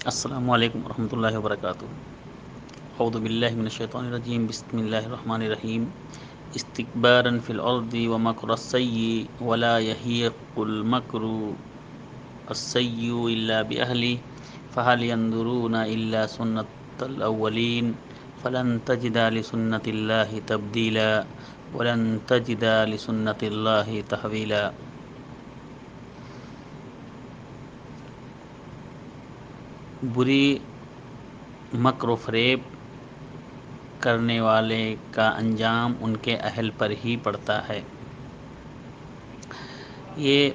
السلام علیکم ورحمۃ اللہ وبرکاتہ۔ اعوذ باللہ من الشیطان الرجیم، بسم اللہ الرحمن الرحیم۔ استکبارا فی الارض ومکر السیء ولا یحیق المکر السیء الا باہلہ فہل ینظرون الا سنۃ الاولین فلن تجد لسنۃ اللہ تبدیلا ولن تجد لسنۃ اللہ تحویلا۔ بری مکر و فریب کرنے والے کا انجام ان کے اہل پر ہی پڑتا ہے۔ یہ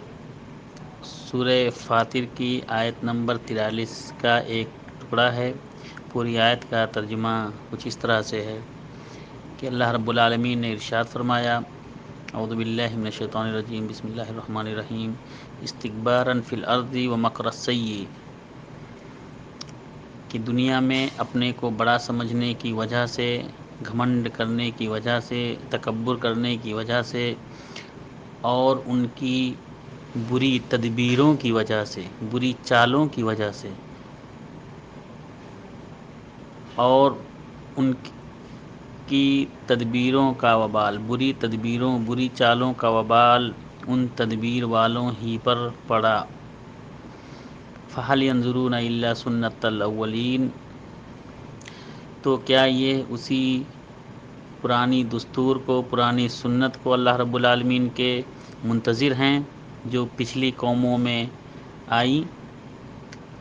سورہ فاطر کی آیت نمبر 43 کا ایک ٹکڑا ہے۔ پوری آیت کا ترجمہ کچھ اس طرح سے ہے کہ اللہ رب العالمین نے ارشاد فرمایا، اعوذ باللہ من الشیطان الرجیم، بسم اللہ الرحمن الرحیم۔ استکبارا فی الارض ومکر السیء، کہ دنیا میں اپنے کو بڑا سمجھنے کی وجہ سے، گھمنڈ کرنے کی وجہ سے، تکبر کرنے کی وجہ سے، اور ان کی بری تدبیروں کی وجہ سے، بری چالوں کی وجہ سے، اور ان کی تدبیروں کا وبال، بری تدبیروں، بری چالوں کا وبال ان تدبیر والوں ہی پر پڑا۔ فَهَلْ يَنظُرُونَ إِلَّا سُنَّةَ الْأَوَّلِينَ، تو کیا یہ اسی پرانی دستور کو، پرانی سنت کو اللہ رب العالمین کے منتظر ہیں جو پچھلی قوموں میں آئی؟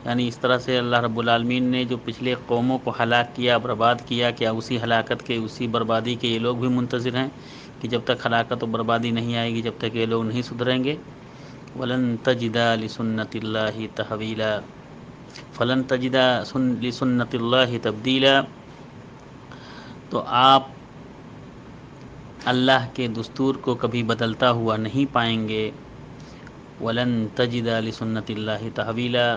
یعنی اس طرح سے اللہ رب العالمین نے جو پچھلے قوموں کو ہلاک کیا، برباد کیا، کیا اسی ہلاکت کے، اسی بربادی کے یہ لوگ بھی منتظر ہیں کہ جب تک ہلاکت و بربادی نہیں آئے گی، جب تک یہ لوگ نہیں سدھریں گے؟ وَلَن تَجِدَ لِسُنَّةِ اللَّهِ تَحْوِيلًا، فَلَن تَجِدَ لِسُنَّةِ اللَّهِ تَبْدِيلًا، تو آپ اللہ کے دستور کو کبھی بدلتا ہوا نہیں پائیں گے۔ وَلَن تَجِدَ لِسُنَّةِ اللَّهِ تَحْوِيلًا،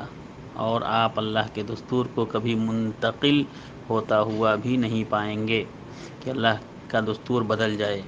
اور آپ اللہ کے دستور کو کبھی منتقل ہوتا ہوا بھی نہیں پائیں گے کہ اللہ کا دستور بدل جائے۔